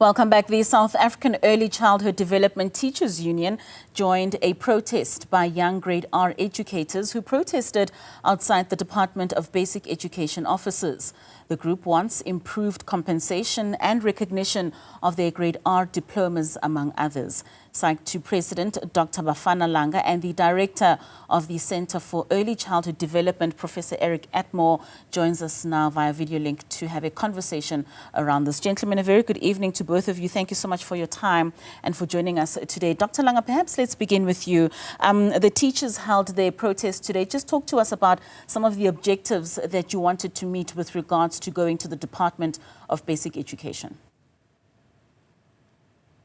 Welcome back. The South African Early Childhood Development Teachers Union joined a protest by young Grade R educators who protested outside the Department of Basic Education offices. The group wants improved compensation and recognition of their Grade R diplomas, among others. SAECDTU President Dr Bafana Langa and the Director of the Center for Early Childhood Development, Professor Atmore, joins us now via video link to have a conversation around this. Gentlemen, a very good evening to both of you. Thank you so much for your time and for joining us today. Dr Langa, perhaps let's begin with you. The teachers held their protest today. Just talk to us about some of the objectives that you wanted to meet with regards to going to the Department of Basic Education.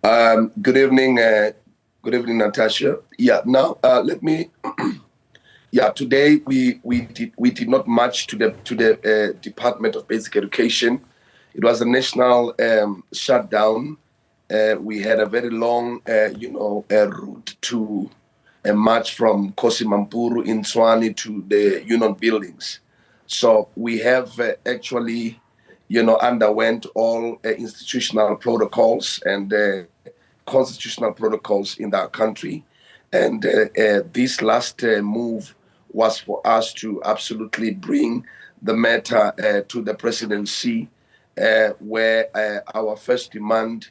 Good evening, Natasha. Yeah, now let me. Yeah, today we did not march to the Department of Basic Education. It was a national shutdown. We had a very long, route to a march from Kosimampuru in Tshwane to the union buildings. So we have actually, underwent all institutional protocols and constitutional protocols in our country. And this last move was for us to absolutely bring the matter to the presidency, where our first demand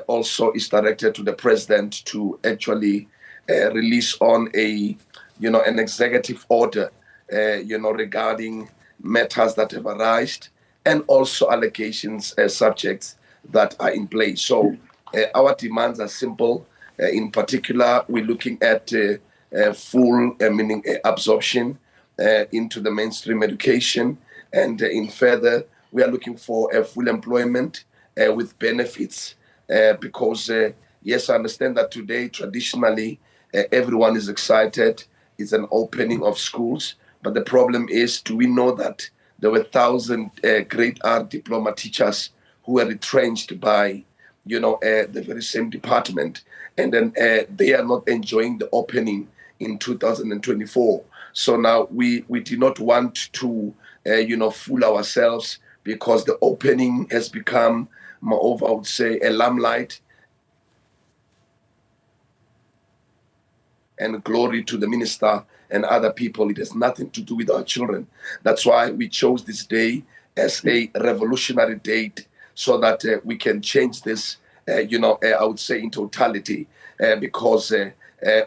also is directed to the president to actually release on an executive order, regarding matters that have arisen and also allegations subjects that are in place. So our demands are simple. In particular, we're looking at full meaning absorption into the mainstream education, and in further, we are looking for full employment with benefits, because yes, I understand that today traditionally everyone is excited. It's an opening of schools, but the problem is, do we know that there were 1,000 Grade R diploma teachers who were retrenched by the very same department, and then they are not enjoying the opening in 2024. So now we do not want to, fool ourselves, because the opening has become, moreover, I would say, a limelight and glory to the minister and other people. It has nothing to do with our children. That's why we chose this day as a revolutionary date, so that we can change this, I would say, in totality, because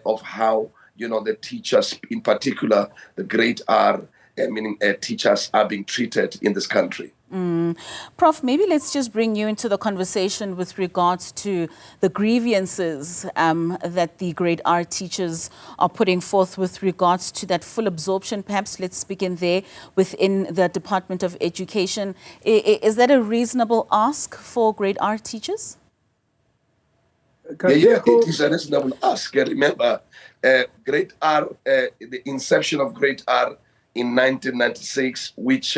of how, the teachers, in particular, the Grade R, teachers are being treated in this country. Prof, maybe let's just bring you into the conversation with regards to the grievances that the Grade R teachers are putting forth with regards to that full absorption. Perhaps let's begin there within the Department of Education. Is that a reasonable ask for Grade R teachers? Yeah, it is a reasonable ask. Remember, Grade R, the inception of Grade R in 1996, which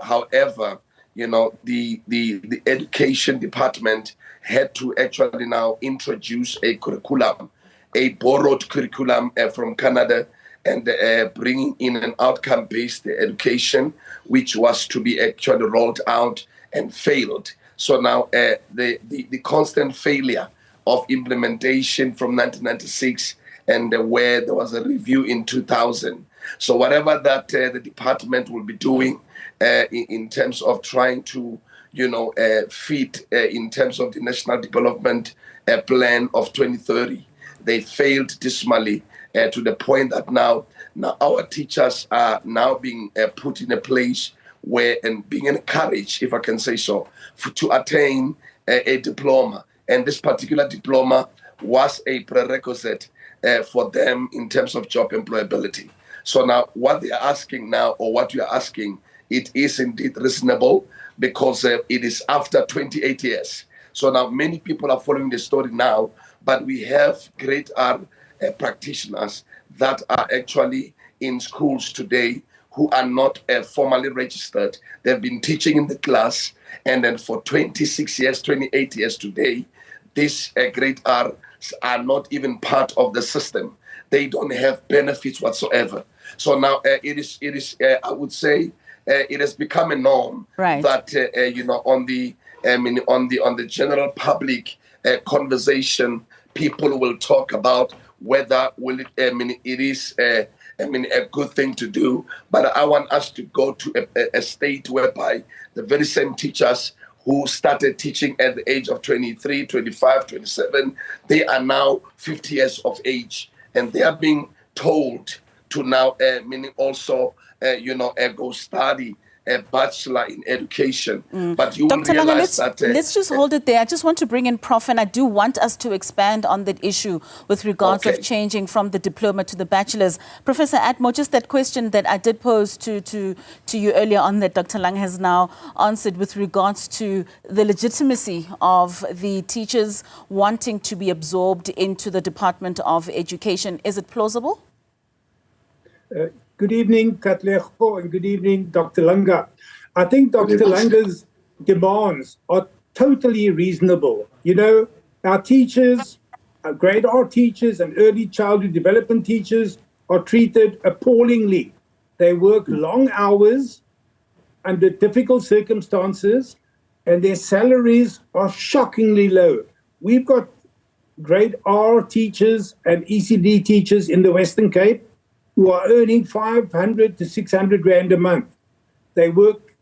however, the education department had to actually now introduce a curriculum, a borrowed curriculum from Canada, and bringing in an outcome-based education, which was to be actually rolled out and failed. So now the constant failure of implementation from 1996, and where there was a review in 2000. So whatever that the department will be doing in terms of trying to, fit in terms of the National Development Plan of 2030, they failed dismally to the point that now our teachers are now being put in a place where, and being encouraged, if I can say so, to attain a diploma. And this particular diploma was a prerequisite for them in terms of job employability. So now what they are asking now, or what you are asking, it is indeed reasonable, because it is after 28 years. So now many people are following the story now, but we have Grade R practitioners that are actually in schools today who are not formally registered. They've been teaching in the class, and then for 26 years, 28 years today, these Grade R are not even part of the system. They don't have benefits whatsoever. So now it is I would say, it has become a norm, right, that, on the on the general public conversation, people will talk about whether it is a good thing to do. But I want us to go to a state whereby the very same teachers who started teaching at the age of 23, 25, 27, they are now 50 years of age, and they are being told to now also go study a bachelor in education. But you will Dr. Langa, realize let's just hold it there. I just want to bring in Prof, and I do want us to expand on that issue with regards of changing from the diploma to the bachelor's. Professor Atmore, just that question that I did pose to you earlier on that Dr. Langa has now answered with regards to the legitimacy of the teachers wanting to be absorbed into the Department of Education. Is it plausible? Good evening, Katlego, and good evening, Dr. Langa. I think Dr. Langa's demands are totally reasonable. You know, our teachers, our grade R teachers and early childhood development teachers are treated appallingly. They work long hours under difficult circumstances, and their salaries are shockingly low. We've got grade R teachers and ECD teachers in the Western Cape who are earning 500 to 600 rand a month. They work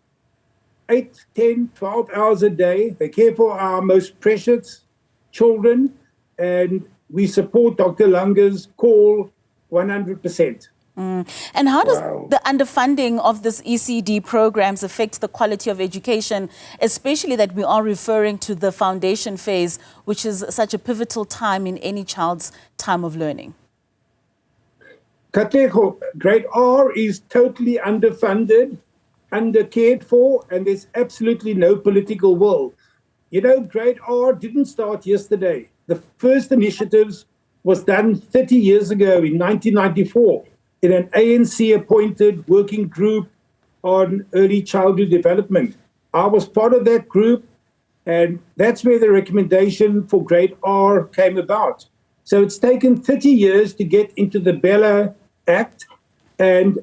8, 10, 12 hours a day. They care for our most precious children, and we support Dr. Langa's call 100%. And how does the underfunding of this ECD programs affect the quality of education, especially that we are referring to the foundation phase, which is such a pivotal time in any child's time of learning? Katlego, grade R is totally underfunded, undercared for, and there's absolutely no political will. You know, grade R didn't start yesterday. The first initiatives was done 30 years ago in 1994 in an ANC-appointed working group on early childhood development. I was part of that group, and that's where the recommendation for grade R came about. So it's taken 30 years to get into the Bella Act, and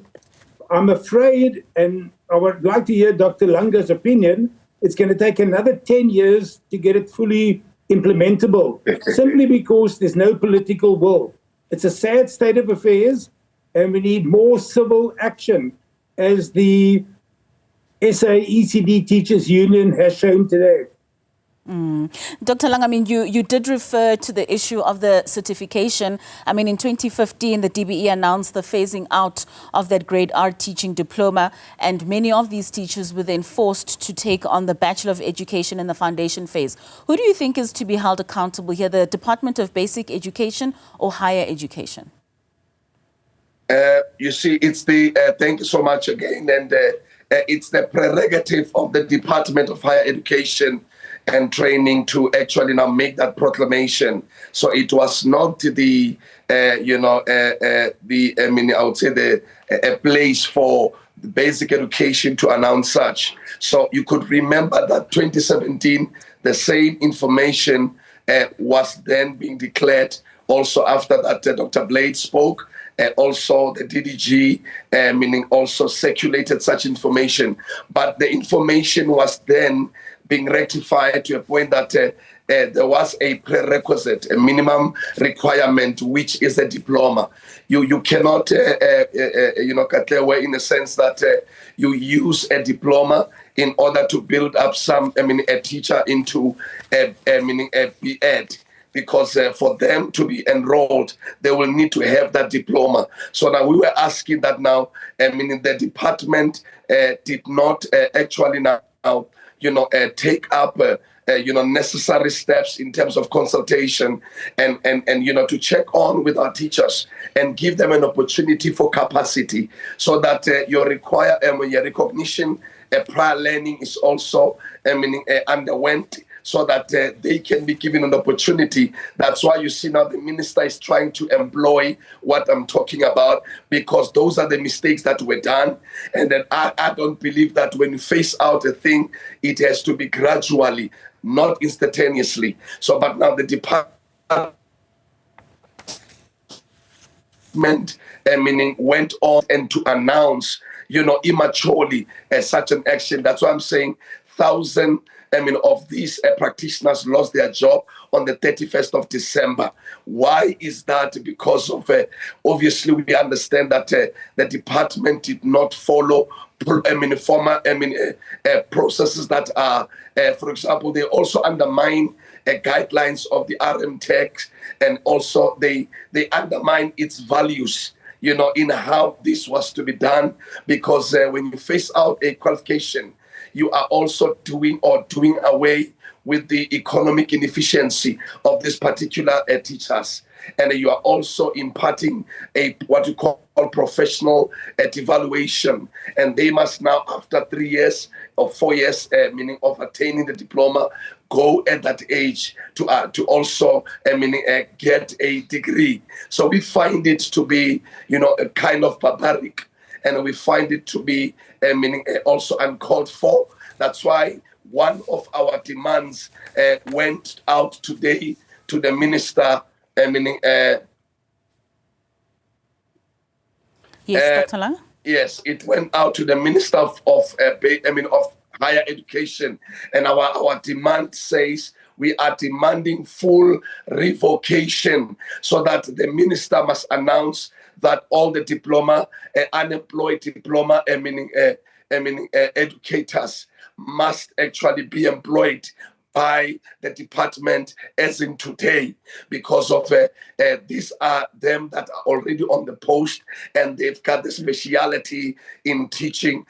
I'm afraid, and I would like to hear Dr. Langa's opinion, it's going to take another 10 years to get it fully implementable, simply because there's no political will. It's a sad state of affairs, and we need more civil action, as the SAECD Teachers Union has shown today. Dr. Langa, I mean, you did refer to the issue of the certification. I mean, in 2015, the DBE announced the phasing out of that grade R teaching diploma, and many of these teachers were then forced to take on the Bachelor of Education in the foundation phase. Who do you think is to be held accountable here, the Department of Basic Education or Higher Education? You see, it's the, thank you so much again, and it's the prerogative of the Department of Higher Education and Training to actually now make that proclamation. So it was not the, I would say a place for the basic education to announce such. So you could remember that 2017, the same information was then being declared also after that Dr. Blade spoke. Also the DDG, meaning also circulated such information. But the information was then being rectified to a point that there was a prerequisite, a minimum requirement, which is a diploma. You cannot, Katlewe, in a sense that you use a diploma in order to build up a teacher into a B.Ed. Because for them to be enrolled, they will need to have that diploma. So now we were asking that now, the department did not actually now, take up, necessary steps in terms of consultation and to check on with our teachers and give them an opportunity for capacity so that your recognition, prior learning is also, underwent, so that they can be given an opportunity. That's why you see now the minister is trying to employ what I'm talking about, because those are the mistakes that were done. And then I don't believe that when you face out a thing, it has to be gradually, not instantaneously. So, but now the department, went on and to announce, immaturely such an action. That's why I'm saying 1,000 of these practitioners lost their job on the 31st of December. Why is that? Because of, obviously, we understand that the department did not follow former processes that are, for example, they also undermine guidelines of the RM text, and also they undermine its values, in how this was to be done, because when you face out a qualification, you are also doing away with the economic inefficiency of these particular teachers. And you are also imparting what you call professional devaluation. And they must now, after 3 years or 4 years, meaning of attaining the diploma, go at that age to also get a degree. So we find it to be, a kind of barbaric, and we find it to be also uncalled for. That's why one of our demands went out today to the minister. Yes, Dr. Langa? Yes, it went out to the minister of higher education, and our demand says we are demanding full revocation, so that the minister must announce that all the unemployed diploma educators must actually be employed by the department as in today, because of these are them that are already on the post, and they've got the speciality in teaching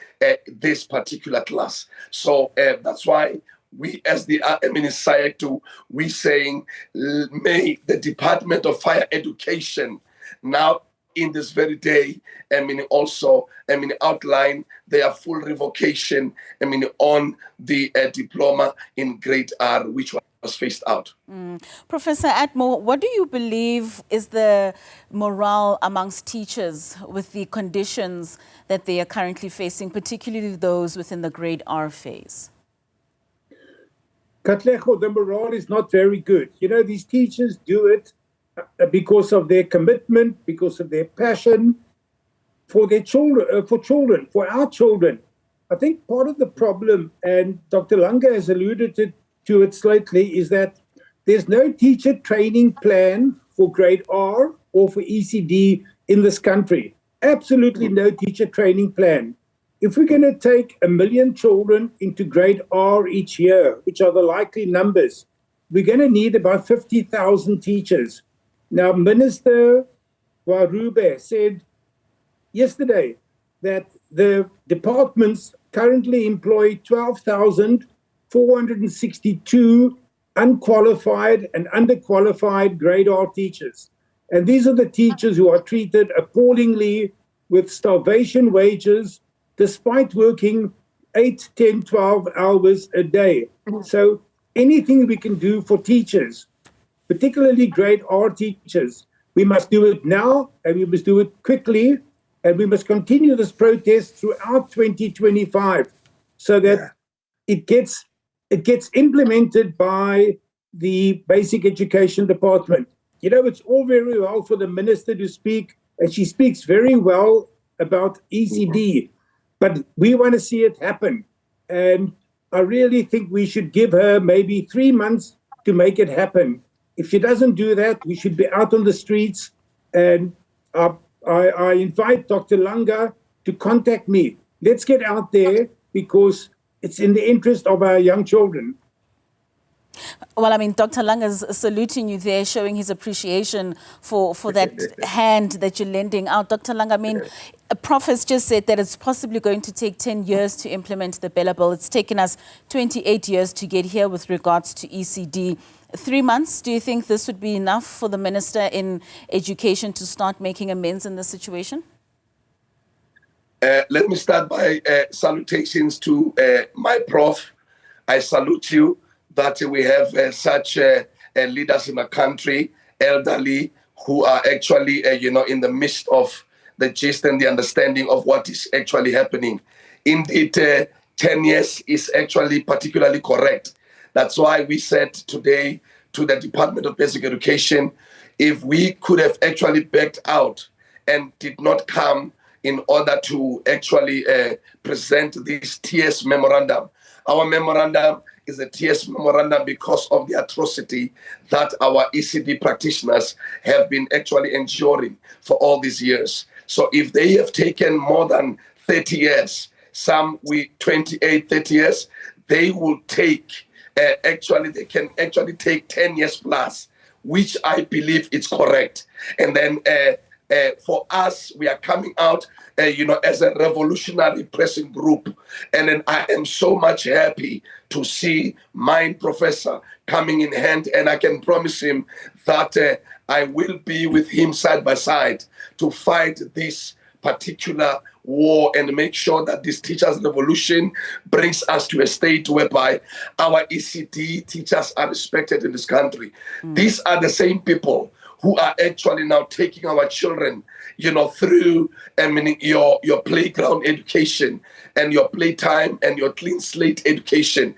this particular class. So that's why we, as the SAECDTU, we saying, may the Department of Higher Education now, in this very day, outline their full revocation, on the diploma in grade R, which was phased out. Professor Atmore, what do you believe is the morale amongst teachers with the conditions that they are currently facing, particularly those within the grade R phase? Katlego, the morale is not very good. These teachers do it because of their commitment, because of their passion for their children, for our children. I think part of the problem, and Dr. Langa has alluded to it slightly, is that there's no teacher training plan for grade R or for ECD in this country. Absolutely no teacher training plan. If we're going to take 1 million children into grade R each year, which are the likely numbers, we're going to need about 50,000 teachers. Now, Minister Warube said yesterday that the departments currently employ 12,462 unqualified and underqualified grade R teachers. And these are the teachers who are treated appallingly with starvation wages, despite working 8, 10, 12 hours a day. So anything we can do for teachers, particularly grade R teachers, we must do it now, and we must do it quickly, and we must continue this protest throughout 2025 so that it gets implemented by the Basic Education Department. It's all very well for the minister to speak, and she speaks very well about ECD, but we want to see it happen. And I really think we should give her maybe 3 months to make it happen. If she doesn't do that, we should be out on the streets. And I invite Dr. Langa to contact me. Let's get out there, because it's in the interest of our young children. Well, Dr. Langa's saluting you there, showing his appreciation for that hand that you're lending out. Dr. Langa, Prof has just said that it's possibly going to take 10 years to implement the Bella Bill. It's taken us 28 years to get here with regards to ECD. 3 months, do you think this would be enough for the Minister in Education to start making amends in this situation? Let me start by salutations to my Prof. I salute you that we have such leaders in the country, elderly, who are actually, in the midst of the gist and the understanding of what is actually happening. Indeed, 10 years is actually particularly correct. That's why we said today to the Department of Basic Education, if we could have actually backed out and did not come in order to actually present this TS memorandum. Our memorandum is a TS memorandum because of the atrocity that our ECD practitioners have been actually enduring for all these years. So if they have taken more than 30 years, some with 28, 30 years, they will take, they can actually take 10 years plus, which I believe is correct. And then for us, we are coming out, as a revolutionary pressing group. And then I am so much happy to see my professor coming in hand, and I can promise him that I will be with him side by side to fight this particular war and make sure that this teachers' revolution brings us to a state whereby our ECD teachers are respected in this country. These are the same people who are actually now taking our children, through your playground education and your playtime and your clean slate education.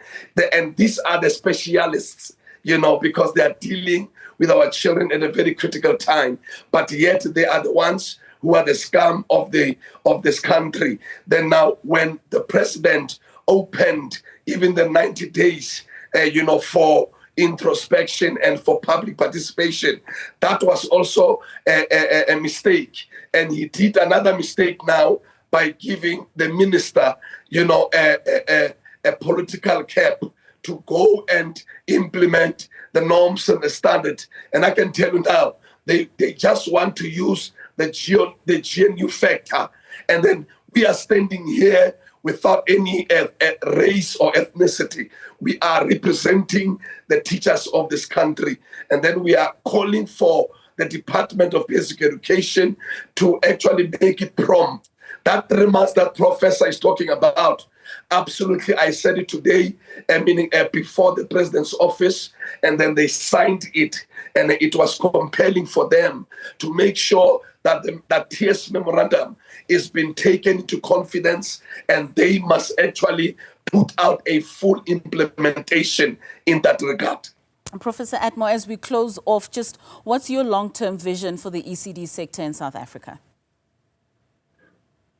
And these are the specialists, because they are dealing with our children at a very critical time. But yet they are the ones who are the scum of this country. Then now, when the president opened even the 90 days, for introspection and for public participation, that was also a mistake. And he did another mistake now by giving the minister, a political cap to go and implement the norms and the standard. And I can tell you now, they just want to use the GNU factor. And then we are standing here without any race or ethnicity. We are representing the teachers of this country. And then we are calling for the Department of Basic Education to actually make it prompt. That 3 months that professor is talking about, absolutely, I said it today, meaning before the president's office, and then they signed it, and it was compelling for them to make sure that that TS memorandum is being taken into confidence, and they must actually put out a full implementation in that regard. Professor Atmore, as we close off, just what's your long-term vision for the ECD sector in South Africa?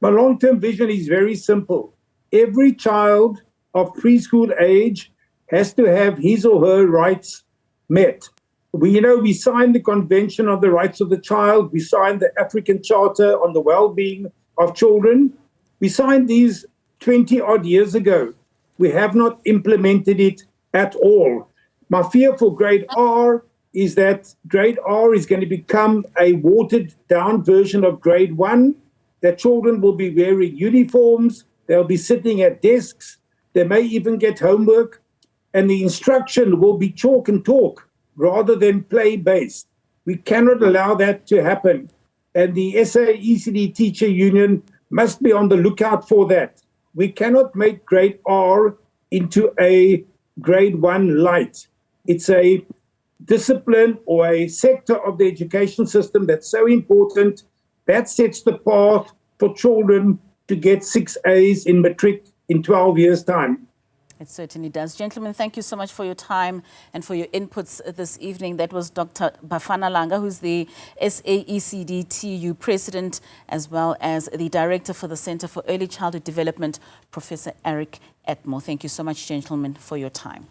My long-term vision is very simple. Every child of preschool age has to have his or her rights met. We signed the Convention on the Rights of the Child. We signed the African Charter on the Well-being of Children. We signed these 20-odd years ago. We have not implemented it at all. My fear for grade R is that grade R is going to become a watered-down version of grade 1, that children will be wearing uniforms, they'll be sitting at desks, they may even get homework, and the instruction will be chalk and talk rather than play-based. We cannot allow that to happen. And the SAECD Teacher Union must be on the lookout for that. We cannot make grade R into a grade 1 light. It's a discipline or a sector of the education system that's so important. That sets the path for children to get 6 A's in matric in 12 years' time. It certainly does. Gentlemen, thank you so much for your time and for your inputs this evening. That was Dr. Bafana Langa, who's the SAECDTU president, as well as the director for the Center for Early Childhood Development, Professor Eric Atmore. Thank you so much, gentlemen, for your time.